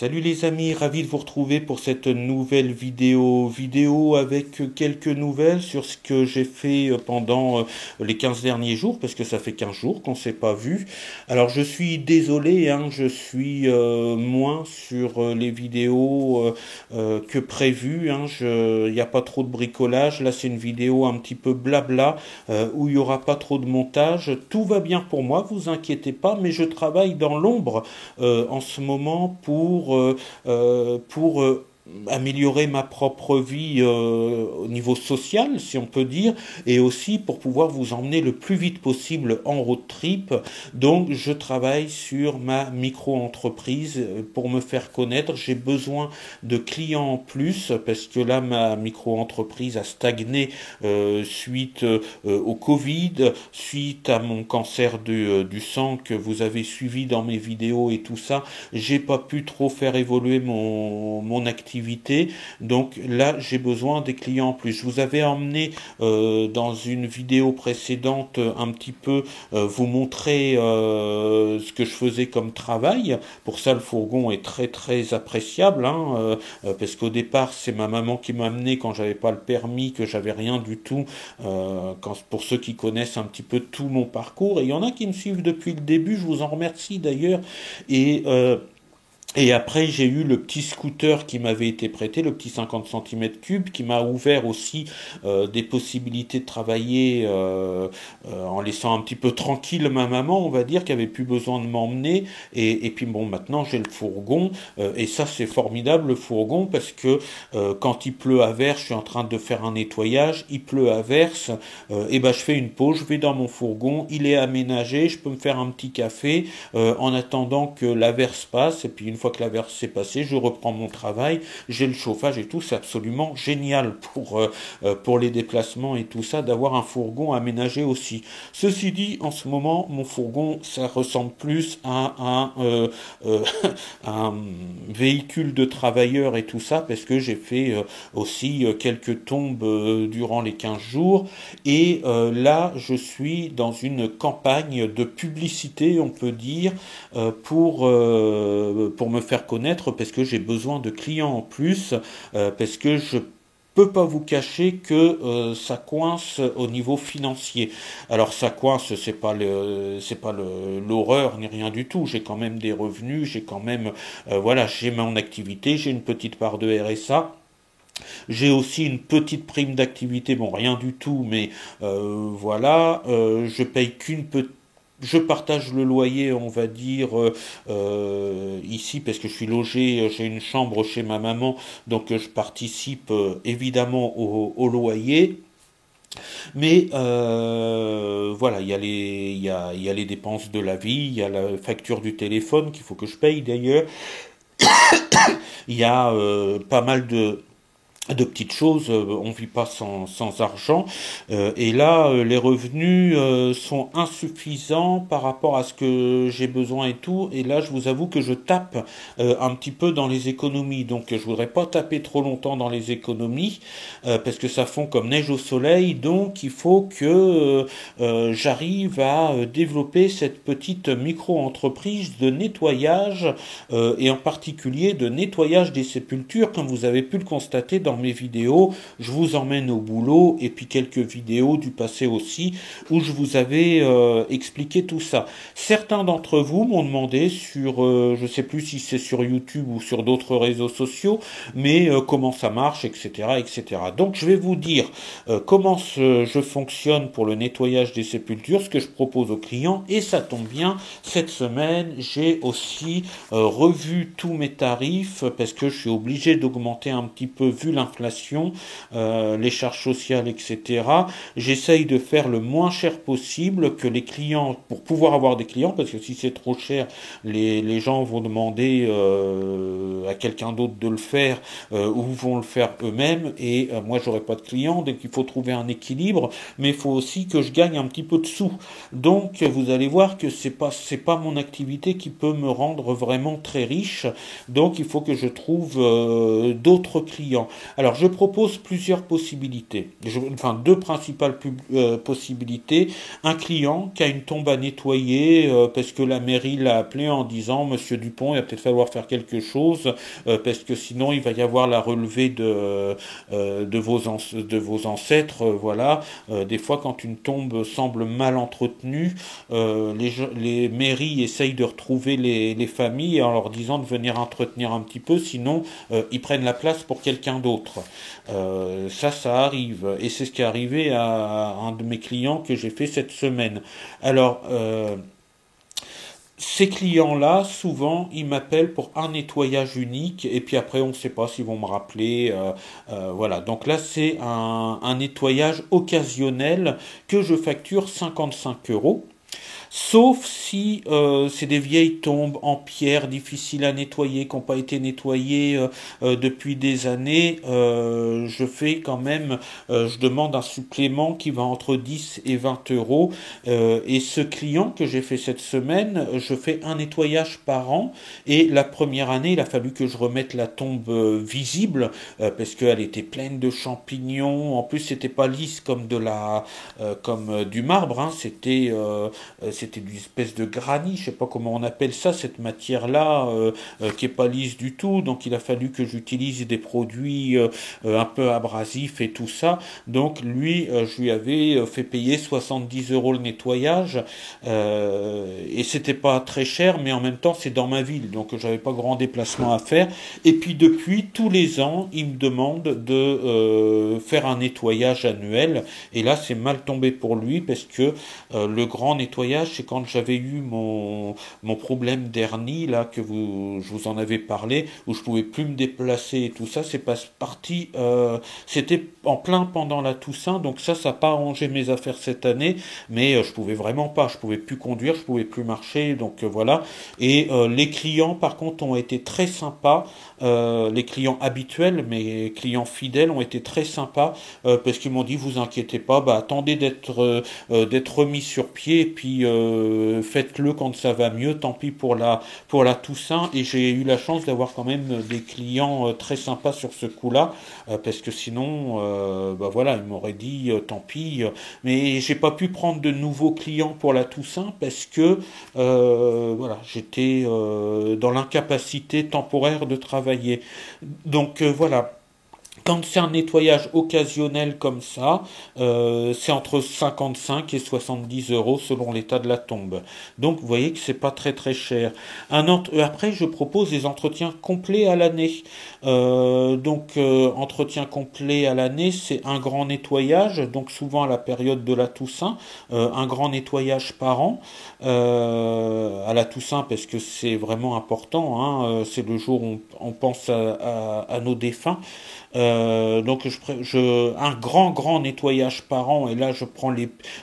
Salut les amis, ravi de vous retrouver pour cette nouvelle vidéo avec quelques nouvelles sur ce que j'ai fait pendant les 15 derniers jours, parce que ça fait 15 jours qu'on s'est pas vu. Alors je suis désolé, hein, je suis moins sur les vidéos que prévu, hein, il n'y a pas trop de bricolage, là c'est une vidéo un petit peu blabla, où il n'y aura pas trop de montage. Tout va bien pour moi, vous inquiétez pas, mais je travaille dans l'ombre en ce moment pour améliorer ma propre vie au niveau social, si on peut dire, et aussi pour pouvoir vous emmener le plus vite possible en road trip. Donc je travaille sur ma micro-entreprise pour me faire connaître. J'ai besoin de clients en plus parce que là ma micro-entreprise a stagné suite au Covid, suite à mon cancer du sang que vous avez suivi dans mes vidéos et tout ça. J'ai pas pu trop faire évoluer mon activité. Donc là, j'ai besoin des clients en plus. Je vous avais emmené dans une vidéo précédente un petit peu vous montrer ce que je faisais comme travail. Pour ça, le fourgon est très très appréciable, hein, parce qu'au départ, c'est ma maman qui m'a amené quand j'avais pas le permis, que j'avais rien du tout. Pour ceux qui connaissent un petit peu tout mon parcours, et il y en a qui me suivent depuis le début, je vous en remercie d'ailleurs. Et après, j'ai eu le petit scooter qui m'avait été prêté, le petit 50 cm3, qui m'a ouvert aussi des possibilités de travailler en laissant un petit peu tranquille ma maman, on va dire, qui avait plus besoin de m'emmener. Et puis bon, maintenant j'ai le fourgon, et ça c'est formidable le fourgon, parce que quand il pleut à verse, je suis en train de faire un nettoyage, il pleut à verse, et ben je fais une pause, je vais dans mon fourgon, il est aménagé, je peux me faire un petit café en attendant que l'averse passe, et puis une fois que l'averse s'est passée, je reprends mon travail, j'ai le chauffage et tout, c'est absolument génial pour les déplacements et tout ça, d'avoir un fourgon aménagé aussi. Ceci dit, en ce moment, mon fourgon, ça ressemble plus à un véhicule de travailleur et tout ça, parce que j'ai fait aussi quelques tombes durant les 15 jours, et là, je suis dans une campagne de publicité, on peut dire, pour me faire connaître, parce que j'ai besoin de clients en plus, parce que je peux pas vous cacher que ça coince au niveau financier. Alors ça coince, c'est pas l'horreur ni rien du tout. J'ai quand même des revenus, j'ai quand même voilà, j'ai mon activité, j'ai une petite part de RSA. J'ai aussi une petite prime d'activité, bon rien du tout, mais voilà, je paye qu'une petite. Je partage le loyer, on va dire, ici, parce que je suis logé, j'ai une chambre chez ma maman, donc je participe évidemment au loyer. Mais voilà, il y a les dépenses de la vie, il y a la facture du téléphone qu'il faut que je paye d'ailleurs, il y a pas mal de petites choses, on vit pas sans argent, et là les revenus sont insuffisants par rapport à ce que j'ai besoin et tout, et là je vous avoue que je tape un petit peu dans les économies, donc je voudrais pas taper trop longtemps dans les économies, parce que ça fond comme neige au soleil, donc il faut que j'arrive à développer cette petite micro-entreprise de nettoyage, et en particulier de nettoyage des sépultures, comme vous avez pu le constater dans mes vidéos. Je vous emmène au boulot, et puis quelques vidéos du passé aussi où je vous avais expliqué tout ça. Certains d'entre vous m'ont demandé sur, je sais plus si c'est sur YouTube ou sur d'autres réseaux sociaux, mais comment ça marche, etc., etc. Donc je vais vous dire comment je fonctionne pour le nettoyage des sépultures, ce que je propose aux clients, et ça tombe bien, cette semaine j'ai aussi revu tous mes tarifs, parce que je suis obligé d'augmenter un petit peu vu l'inflation, les charges sociales, etc. J'essaye de faire le moins cher possible, que les clients, pour pouvoir avoir des clients, parce que si c'est trop cher, les gens vont demander à quelqu'un d'autre de le faire, ou vont le faire eux-mêmes, et moi j'aurai pas de clients, donc il faut trouver un équilibre, mais il faut aussi que je gagne un petit peu de sous. Donc vous allez voir que c'est pas mon activité qui peut me rendre vraiment très riche, donc il faut que je trouve d'autres clients. Alors, je propose plusieurs possibilités. Enfin, deux principales possibilités. Un client qui a une tombe à nettoyer parce que la mairie l'a appelé en disant Monsieur Dupont, il va peut-être falloir faire quelque chose parce que sinon il va y avoir la relevée de vos ancêtres. Voilà. Des fois, quand une tombe semble mal entretenue, les mairies essayent de retrouver les familles en leur disant de venir entretenir un petit peu, sinon ils prennent la place pour quelqu'un d'autre. Ça arrive. Et c'est ce qui est arrivé à un de mes clients que j'ai fait cette semaine. Alors, ces clients-là, souvent, ils m'appellent pour un nettoyage unique, et puis après, on ne sait pas s'ils vont me rappeler. Voilà. Donc là, c'est un nettoyage occasionnel que je facture 55 €. Sauf si c'est des vieilles tombes en pierre difficiles à nettoyer, qui n'ont pas été nettoyées depuis des années. Je fais quand même, je demande un supplément qui va entre 10 et 20 €. Et ce client que j'ai fait cette semaine, je fais un nettoyage par an. Et la première année, il a fallu que je remette la tombe visible parce qu'elle était pleine de champignons. En plus, c'était pas lisse comme comme du marbre. Hein. C'était une espèce de granit, je sais pas comment on appelle ça, cette matière-là, qui est pas lisse du tout. Donc il a fallu que j'utilise des produits un peu abrasifs et tout ça. Donc lui, je lui avais fait payer 70 € le nettoyage. Et c'était pas très cher, mais en même temps c'est dans ma ville, donc j'avais pas grand déplacement à faire. Et puis depuis, tous les ans, il me demande de faire un nettoyage annuel. Et là, c'est mal tombé pour lui parce que le grand nettoyage, c'est quand j'avais eu mon problème d'hernie, là, je vous en avais parlé, où je pouvais plus me déplacer et tout ça, c'est pas parti, c'était en plein pendant la Toussaint, donc ça n'a pas arrangé mes affaires cette année, mais je pouvais vraiment pas, je pouvais plus conduire, je pouvais plus marcher, donc voilà. Et les clients, par contre, ont été très sympas, les clients habituels, mes clients fidèles ont été très sympas, parce qu'ils m'ont dit, vous inquiétez pas, bah attendez d'être remis sur pied, et puis faites-le quand ça va mieux, tant pis pour la Toussaint. Et j'ai eu la chance d'avoir quand même des clients très sympas sur ce coup-là, parce que sinon, bah voilà, ils m'auraient dit tant pis. Mais j'ai pas pu prendre de nouveaux clients pour la Toussaint parce que voilà, j'étais dans l'incapacité temporaire de travailler. Donc voilà. Quand c'est un nettoyage occasionnel comme ça, c'est entre 55 et 70 € selon l'état de la tombe. Donc vous voyez que c'est pas très très cher. Après, je propose des entretiens complets à l'année. Entretien complet à l'année, c'est un grand nettoyage, donc souvent à la période de la Toussaint, un grand nettoyage par an à la Toussaint parce que c'est vraiment important. Hein, c'est le jour où on pense à nos défunts. Un grand nettoyage par an, et là je prends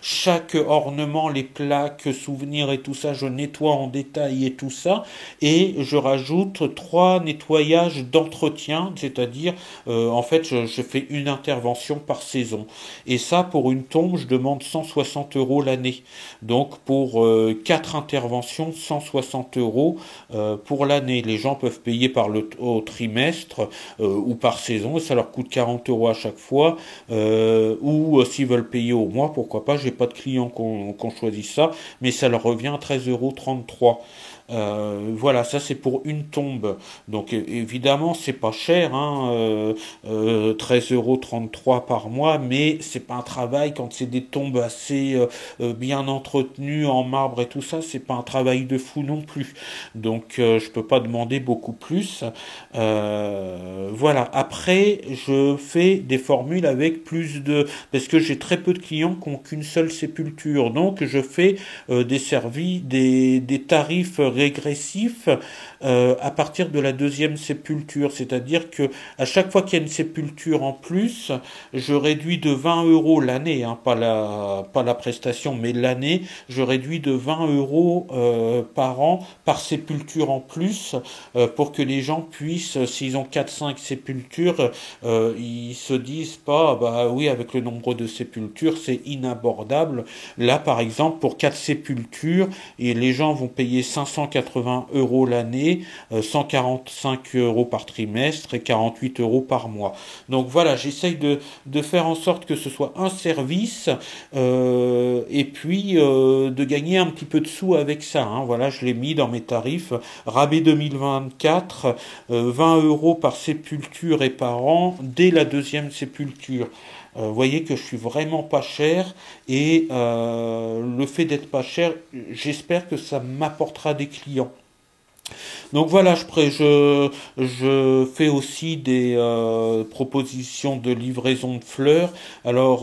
chaque ornement, les plaques, souvenirs et tout ça, je nettoie en détail et tout ça, et je rajoute 3 nettoyages d'entretien, c'est-à-dire en fait je fais une intervention par saison, et ça pour une tombe je demande 160 € l'année, donc pour 4 interventions 160 € pour l'année. Les gens peuvent payer au trimestre ou par saison, et ça leur coûte 40 € à chaque fois, ou s'ils veulent payer au mois, pourquoi pas, j'ai pas de clients qu'on choisit ça, mais ça leur revient à 13,33 €. Voilà, ça c'est pour une tombe. Donc évidemment c'est pas cher, hein, 13,33 € par mois, mais c'est pas un travail quand c'est des tombes assez bien entretenues en marbre et tout ça, c'est pas un travail de fou non plus. Donc je peux pas demander beaucoup plus. Voilà. Après, je fais des formules avec parce que j'ai très peu de clients qui n'ont qu'une seule sépulture. Donc je fais des tarifs régressif à partir de la deuxième sépulture, c'est-à-dire que à chaque fois qu'il y a une sépulture en plus, je réduis de 20 € l'année, hein, pas la prestation, mais l'année, je réduis de 20 € par an par sépulture en plus, pour que les gens puissent, s'ils ont 4-5 sépultures, ils se disent pas, bah oui, avec le nombre de sépultures, c'est inabordable. Là, par exemple, pour 4 sépultures, et les gens vont payer 500 280 € l'année, 145 € par trimestre et 48 € par mois. Donc voilà, j'essaye de faire en sorte que ce soit un service et puis de gagner un petit peu de sous avec ça. Hein. Voilà, je l'ai mis dans mes tarifs. Rabais 2024, 20 € par sépulture et par an dès la deuxième sépulture. Vous voyez que je suis vraiment pas cher et le fait d'être pas cher, j'espère que ça m'apportera des clients. Donc voilà, je fais aussi des propositions de livraison de fleurs. Alors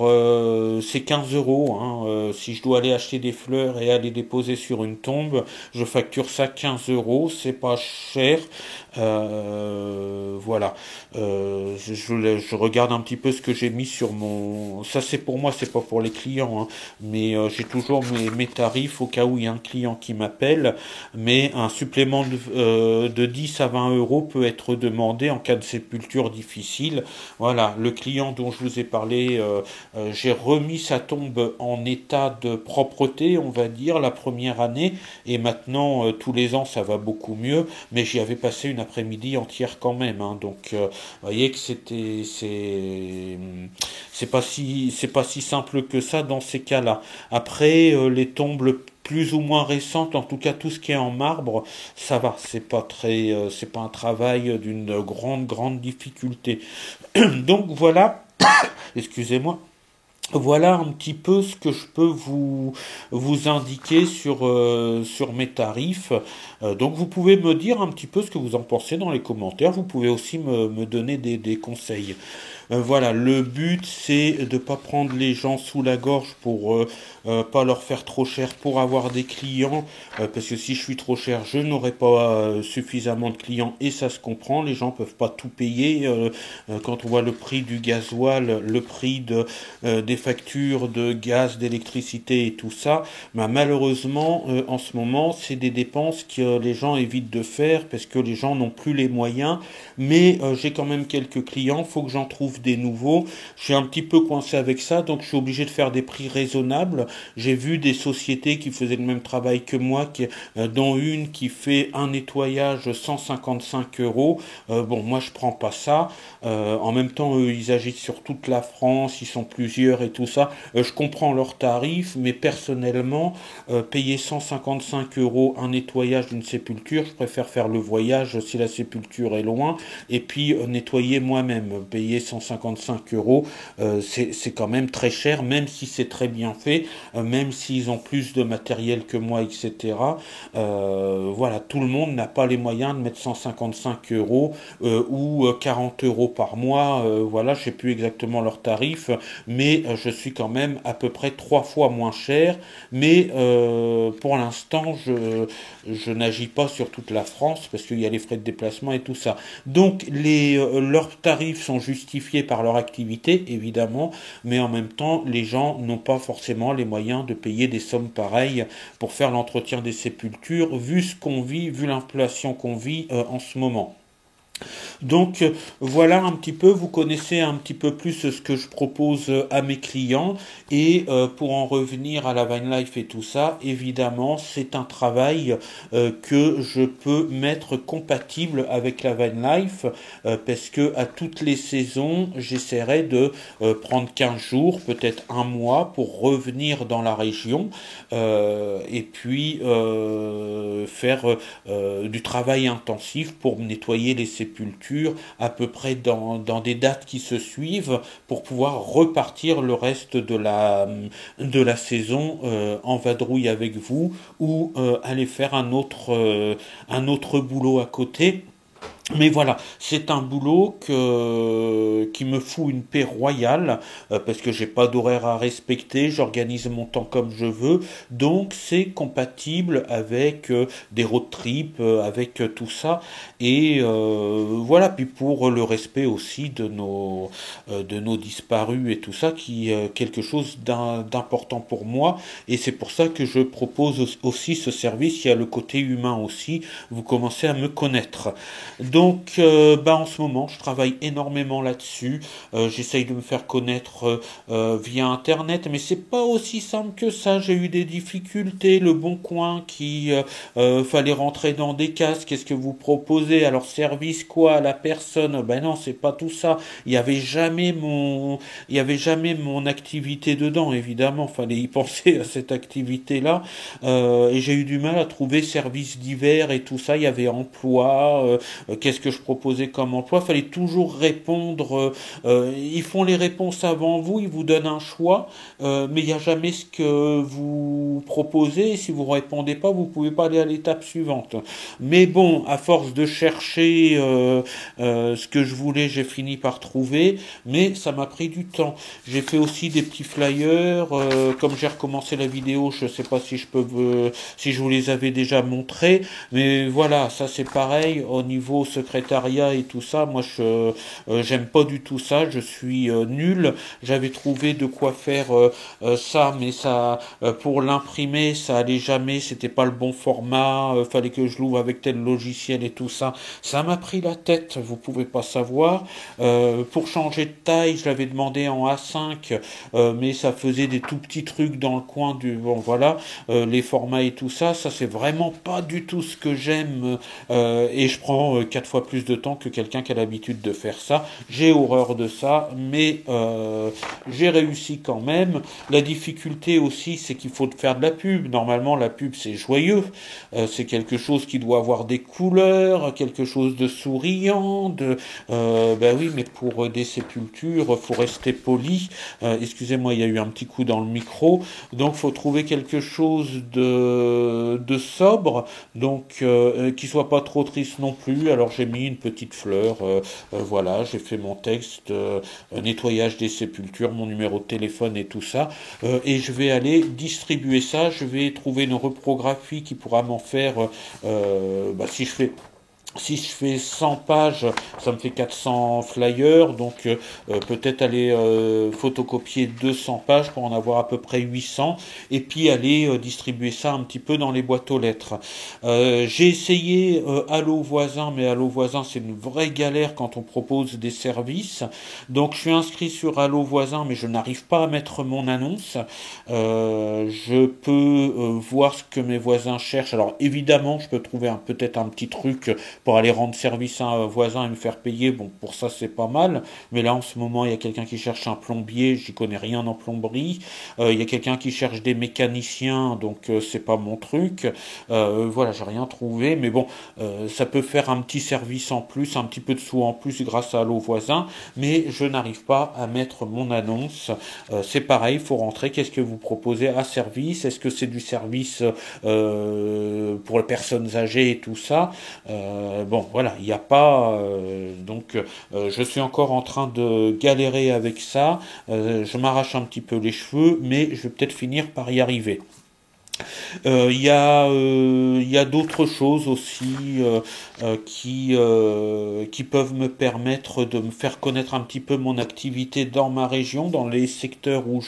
c'est 15 €. Hein. Si je dois aller acheter des fleurs et aller les poser sur une tombe, je facture ça 15 €. C'est pas cher. Voilà. Je regarde un petit peu ce que j'ai mis sur mon. Ça c'est pour moi, c'est pas pour les clients. Hein. Mais j'ai toujours mes tarifs au cas où il y a un client qui m'appelle. Mais un supplément de 10 à 20 € peut être demandé en cas de sépulture difficile. Voilà, le client dont je vous ai parlé, j'ai remis sa tombe en état de propreté, on va dire, la première année, et maintenant, tous les ans, ça va beaucoup mieux, mais j'y avais passé une après-midi entière quand même, hein, donc, vous voyez que c'est pas si simple que ça dans ces cas-là. Après, les tombes plus ou moins récentes, en tout cas tout ce qui est en marbre, ça va, c'est pas un travail d'une grande difficulté. Donc voilà, excusez-moi. Voilà un petit peu ce que je peux vous indiquer sur mes tarifs. Donc vous pouvez me dire un petit peu ce que vous en pensez dans les commentaires. Vous pouvez aussi me donner des conseils. Voilà, le but c'est de pas prendre les gens sous la gorge pour pas leur faire trop cher pour avoir des clients, parce que si je suis trop cher, je n'aurai pas suffisamment de clients et ça se comprend. Les gens peuvent pas tout payer. Quand on voit le prix du gasoil, le prix des factures de gaz, d'électricité et tout ça, bah, malheureusement en ce moment c'est des dépenses que les gens évitent de faire parce que les gens n'ont plus les moyens. Mais j'ai quand même quelques clients, faut que j'en trouve des nouveaux. Je suis un petit peu coincé avec ça, donc je suis obligé de faire des prix raisonnables. J'ai vu des sociétés qui faisaient le même travail que moi, dont une qui fait un nettoyage 155 €. Bon, moi je prends pas ça. En même temps, eux, ils agissent sur toute la France, ils sont plusieurs et tout ça. Je comprends leurs tarifs, mais personnellement, payer 155 € un nettoyage d'une sépulture, je préfère faire le voyage si la sépulture est loin, et puis nettoyer moi-même. Payer 155 €, c'est quand même très cher, même si c'est très bien fait, même s'ils ont plus de matériel que moi, etc. Voilà, tout le monde n'a pas les moyens de mettre 155 € ou 40 € par mois. Voilà, je sais plus exactement leurs tarifs, mais je suis quand même à peu près 3 fois moins cher. Mais pour l'instant, je n'agis pas sur toute la France parce qu'il y a les frais de déplacement et tout ça. Donc leurs tarifs sont justifiés par leur activité, évidemment, mais en même temps, les gens n'ont pas forcément les moyens de payer des sommes pareilles pour faire l'entretien des sépultures, vu ce qu'on vit, vu l'inflation qu'on vit en ce moment. Donc voilà un petit peu, vous connaissez un petit peu plus ce que je propose à mes clients. Et pour en revenir à la Van Life et tout ça, évidemment c'est un travail que je peux mettre compatible avec la Van Life, parce que à toutes les saisons j'essaierai de prendre 15 jours, peut-être un mois pour revenir dans la région et puis faire du travail intensif pour nettoyer les sépultures à peu près dans des dates qui se suivent pour pouvoir repartir le reste de la saison en vadrouille avec vous ou aller faire un autre boulot à côté. Mais voilà, c'est un boulot qui me fout une paix royale parce que j'ai pas d'horaire à respecter, j'organise mon temps comme je veux, donc c'est compatible avec des road trips, avec tout ça, et voilà. Puis pour le respect aussi de nos disparus et tout ça, qui est quelque chose d'important pour moi, et c'est pour ça que je propose aussi ce service. Il y a le côté humain aussi, vous commencez à me connaître. Donc Donc, en ce moment, je travaille énormément là-dessus. J'essaye de me faire connaître via Internet, mais c'est pas aussi simple que ça. J'ai eu des difficultés. Le Bon Coin qui fallait rentrer dans des cases. Qu'est-ce que vous proposez? Alors, service quoi à la personne? Ben non, c'est pas tout ça. Il y avait jamais mon activité dedans. Évidemment, fallait y penser à cette activité-là. Et j'ai eu du mal à trouver services divers et tout ça. Il y avait emploi. Qu'est-ce que je proposais comme emploi? Fallait toujours répondre. Ils font les réponses avant vous. Ils vous donnent un choix, mais il n'y a jamais ce que vous proposez. Et si vous répondez pas, vous pouvez pas aller à l'étape suivante. Mais bon, à force de chercher ce que je voulais, j'ai fini par trouver. Mais ça m'a pris du temps. J'ai fait aussi des petits flyers. Comme j'ai recommencé la vidéo, je sais pas si si je vous les avais déjà montrés, mais voilà, ça c'est pareil au niveau secrétariat et tout ça. Moi, j'aime pas du tout ça. Je suis nul. J'avais trouvé de quoi faire ça, mais ça pour l'imprimer, ça allait jamais. C'était pas le bon format. Fallait que je l'ouvre avec tel logiciel et tout ça. Ça m'a pris la tête. Vous pouvez pas savoir. Pour changer de taille, je l'avais demandé en A5, mais ça faisait des tout petits trucs dans le coin du. Bon, voilà, les formats et tout ça. Ça, c'est vraiment pas du tout ce que j'aime. Et je prends 4 fois plus de temps que quelqu'un qui a l'habitude de faire ça. J'ai horreur de ça, mais j'ai réussi quand même. La difficulté aussi, c'est qu'il faut faire de la pub. Normalement, la pub, c'est joyeux. C'est quelque chose qui doit avoir des couleurs, quelque chose de souriant. Ben oui, mais pour des sépultures, faut rester poli. Excusez-moi, il y a eu un petit coup dans le micro. Donc, faut trouver quelque chose de sobre, donc qui soit pas trop triste non plus. Alors j'ai mis une petite fleur, voilà, j'ai fait mon texte, nettoyage des sépultures, mon numéro de téléphone et tout ça, et je vais aller distribuer ça. Je vais trouver une reprographie qui pourra m'en faire, si je fais 100 pages, ça me fait 400 flyers, donc peut-être aller photocopier 200 pages pour en avoir à peu près 800, et puis aller distribuer ça un petit peu dans les boîtes aux lettres. J'ai essayé Allo Voisin, mais Allo Voisin, c'est une vraie galère quand on propose des services. Donc je suis inscrit sur Allo Voisin, mais je n'arrive pas à mettre mon annonce. Je peux voir ce que mes voisins cherchent. Alors évidemment, je peux trouver peut-être un petit truc pour aller rendre service à un voisin et me faire payer. Bon, pour ça, c'est pas mal. Mais là, en ce moment, il y a quelqu'un qui cherche un plombier. J'y connais rien en plomberie. Il y a quelqu'un qui cherche des mécaniciens. Donc, c'est pas mon truc. Voilà, j'ai rien trouvé. Mais bon, ça peut faire un petit service en plus, un petit peu de sous en plus grâce à Allo Voisin. Mais je n'arrive pas à mettre mon annonce. C'est pareil, il faut rentrer. Qu'est-ce que vous proposez à service? Est-ce que c'est du service pour les personnes âgées et tout ça? Bon, voilà, il n'y a pas. Je suis encore en train de galérer avec ça. Je m'arrache un petit peu les cheveux, mais je vais peut-être finir par y arriver. Il y a d'autres choses aussi qui peuvent me permettre de me faire connaître un petit peu mon activité dans ma région, dans les secteurs où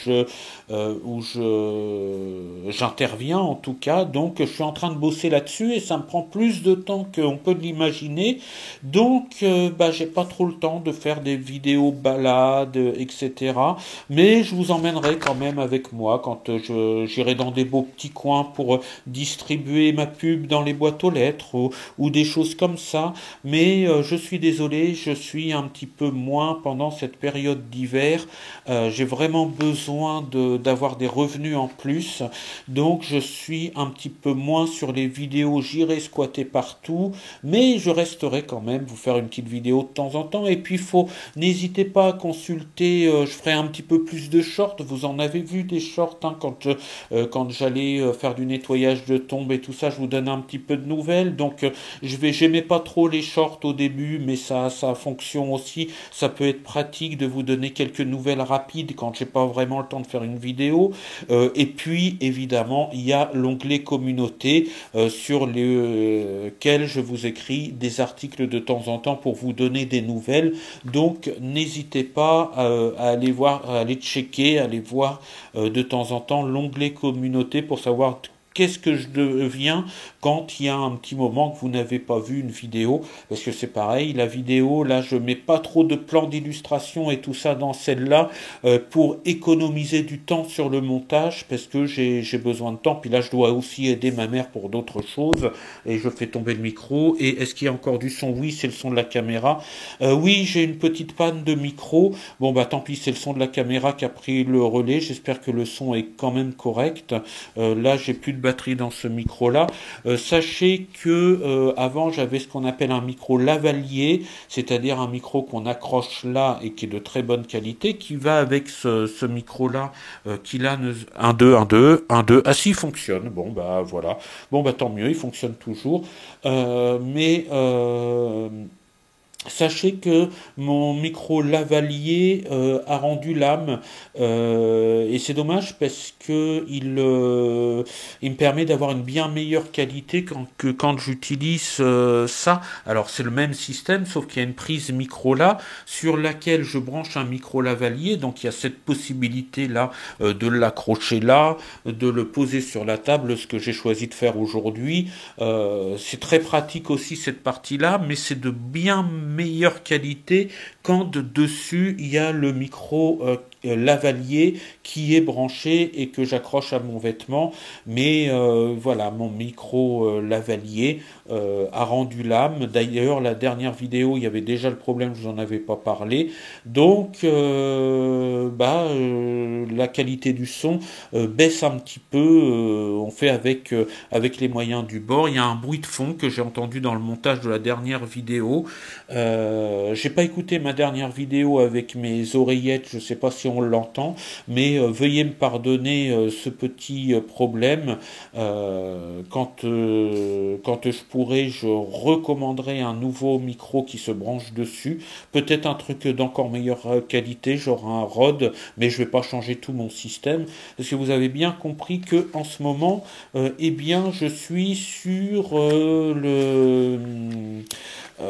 j'interviens en tout cas. Donc je suis en train de bosser là-dessus et ça me prend plus de temps qu'on peut l'imaginer. Donc j'ai pas trop le temps de faire des vidéos balades, etc. Mais je vous emmènerai quand même avec moi quand j'irai dans des beaux petits coins pour distribuer ma pub dans les boîtes aux lettres ou des choses comme ça. Mais je suis désolé, je suis un petit peu moins pendant cette période d'hiver. J'ai vraiment besoin d'avoir des revenus en plus. Donc je suis un petit peu moins sur les vidéos. J'irai squatter partout, mais je resterai quand même vous faire une petite vidéo de temps en temps. Et puis n'hésitez pas à consulter. Je ferai un petit peu plus de shorts. Vous en avez vu des shorts quand j'allais faire du nettoyage de tombes et tout ça. Je vous donne un petit peu de nouvelles. Donc j'aimais pas trop les shorts au début, mais ça fonctionne aussi. Ça peut être pratique de vous donner quelques nouvelles rapides quand j'ai pas vraiment le temps de faire une vidéo. Et puis évidemment il y a l'onglet communauté sur lequel je vous écris des articles de temps en temps pour vous donner des nouvelles. Donc n'hésitez pas à aller voir, à aller checker, à aller voir de temps en temps l'onglet communauté pour savoir qu'est-ce que je deviens quand il y a un petit moment que vous n'avez pas vu une vidéo, parce que c'est pareil, la vidéo, là, je mets pas trop de plans d'illustration et tout ça dans celle-là, pour économiser du temps sur le montage, parce que j'ai besoin de temps, puis là, je dois aussi aider ma mère pour d'autres choses, et je fais tomber le micro, et est-ce qu'il y a encore du son? Oui, c'est le son de la caméra. Oui, j'ai une petite panne de micro, bon bah tant pis, c'est le son de la caméra qui a pris le relais, j'espère que le son est quand même correct. Là, j'ai plus de batterie dans ce micro-là. Sachez que avant, j'avais ce qu'on appelle un micro lavalier, c'est-à-dire un micro qu'on accroche là et qui est de très bonne qualité, qui va avec ce micro-là, qui là, 1, 2, 1, 2, 1, 2, ah si, il fonctionne, bon bah voilà, bon bah tant mieux, il fonctionne toujours, mais sachez que mon micro lavalier a rendu l'âme, et c'est dommage parce que il me permet d'avoir une bien meilleure qualité que quand j'utilise ça. Alors c'est le même système sauf qu'il y a une prise micro là sur laquelle je branche un micro lavalier, donc il y a cette possibilité là de l'accrocher là, de le poser sur la table, ce que j'ai choisi de faire aujourd'hui. C'est très pratique aussi cette partie là, mais c'est de bien meilleure qualité quand dessus il y a le micro lavalier qui est branché et que j'accroche à mon vêtement. Mais voilà, mon micro lavalier a rendu l'âme. D'ailleurs, la dernière vidéo, il y avait déjà le problème, je vous en avais pas parlé. Donc, la qualité du son baisse un petit peu. On fait avec les moyens du bord. Il y a un bruit de fond que j'ai entendu dans le montage de la dernière vidéo. J'ai pas écouté ma dernière vidéo avec mes oreillettes, je sais pas si on l'entend, mais veuillez me pardonner ce petit problème. Quand je pourrai, je recommanderai un nouveau micro qui se branche dessus, peut-être un truc d'encore meilleure qualité, genre un Rode, mais je vais pas changer tout mon système, parce que vous avez bien compris que en ce moment, eh bien, je suis sur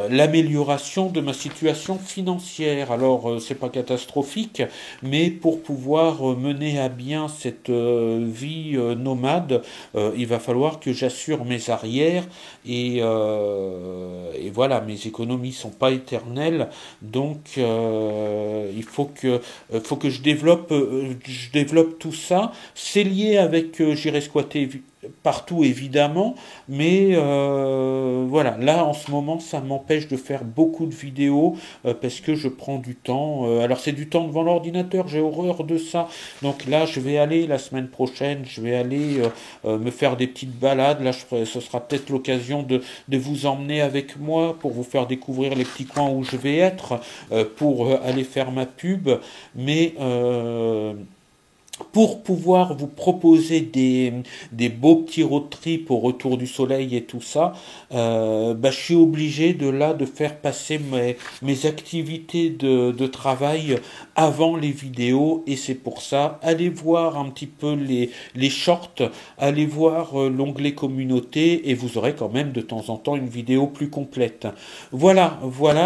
l'amélioration de ma situation financière. Alors, c'est pas catastrophique, mais pour pouvoir mener à bien cette vie nomade, il va falloir que j'assure mes arrières et voilà, mes économies sont pas éternelles, donc il faut que je développe tout ça. C'est lié avec j'irai squatter partout évidemment, mais voilà, là en ce moment ça m'empêche de faire beaucoup de vidéos parce que je prends du temps. Alors c'est du temps devant l'ordinateur, j'ai horreur de ça. Donc là je vais aller la semaine prochaine, je vais aller me faire des petites balades. Là ce sera peut-être l'occasion de vous emmener avec moi pour vous faire découvrir les petits coins où je vais être pour aller faire ma pub. Mais pour pouvoir vous proposer des beaux petits road trips au retour du soleil et tout ça, je suis obligé de faire passer mes activités de travail avant les vidéos, et c'est pour ça, allez voir un petit peu les shorts, allez voir l'onglet communauté, et vous aurez quand même de temps en temps une vidéo plus complète. Voilà,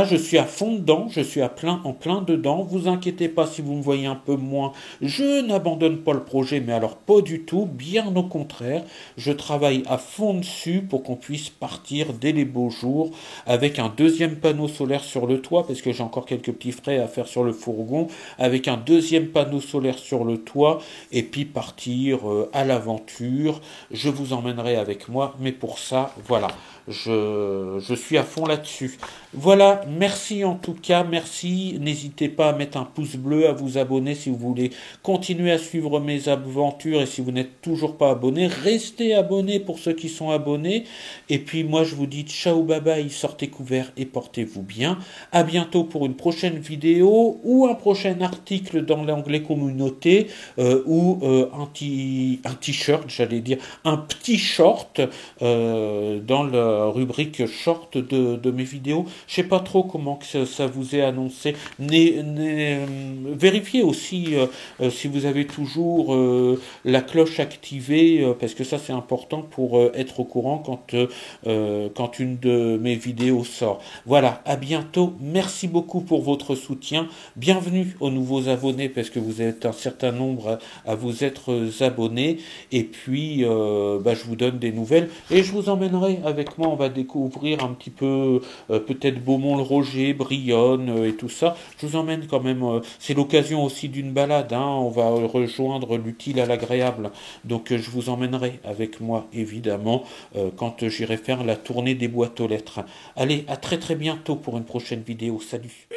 je suis à fond dedans, je suis en plein dedans, vous inquiétez pas si vous me voyez un peu moins, je n'abandonne pas le projet, mais alors pas du tout, bien au contraire, je travaille à fond dessus pour qu'on puisse partir dès les beaux jours avec un deuxième panneau solaire sur le toit, parce que j'ai encore quelques petits frais à faire sur le fourgon, avec un deuxième panneau solaire sur le toit, et puis partir à l'aventure. Je vous emmènerai avec moi, mais pour ça, voilà, je suis à fond là-dessus. Voilà, merci en tout cas, merci. N'hésitez pas à mettre un pouce bleu, à vous abonner si vous voulez continuer à suivre mes aventures, et si vous n'êtes toujours pas abonné, restez abonné pour ceux qui sont abonnés. Et puis moi je vous dis ciao, bye bye, sortez couverts et portez-vous bien. À bientôt pour une prochaine vidéo ou un prochain article dans l'onglet communauté ou un t-shirt, j'allais dire un petit short dans la rubrique short de mes vidéos. Je sais pas trop comment ça vous est annoncé. Vérifiez aussi si vous avez tout toujours la cloche activée, parce que ça c'est important pour être au courant quand une de mes vidéos sort. Voilà, à bientôt. Merci beaucoup pour votre soutien. Bienvenue aux nouveaux abonnés, parce que vous êtes un certain nombre à vous être abonnés. Et puis, je vous donne des nouvelles. Et je vous emmènerai avec moi, on va découvrir un petit peu, peut-être Beaumont-le-Roger, Brionne et tout ça. Je vous emmène quand même, c'est l'occasion aussi d'une balade, hein. On va rejoindre l'utile à l'agréable. Donc je vous emmènerai avec moi, évidemment, quand j'irai faire la tournée des boîtes aux lettres. Allez, à très très bientôt pour une prochaine vidéo. Salut!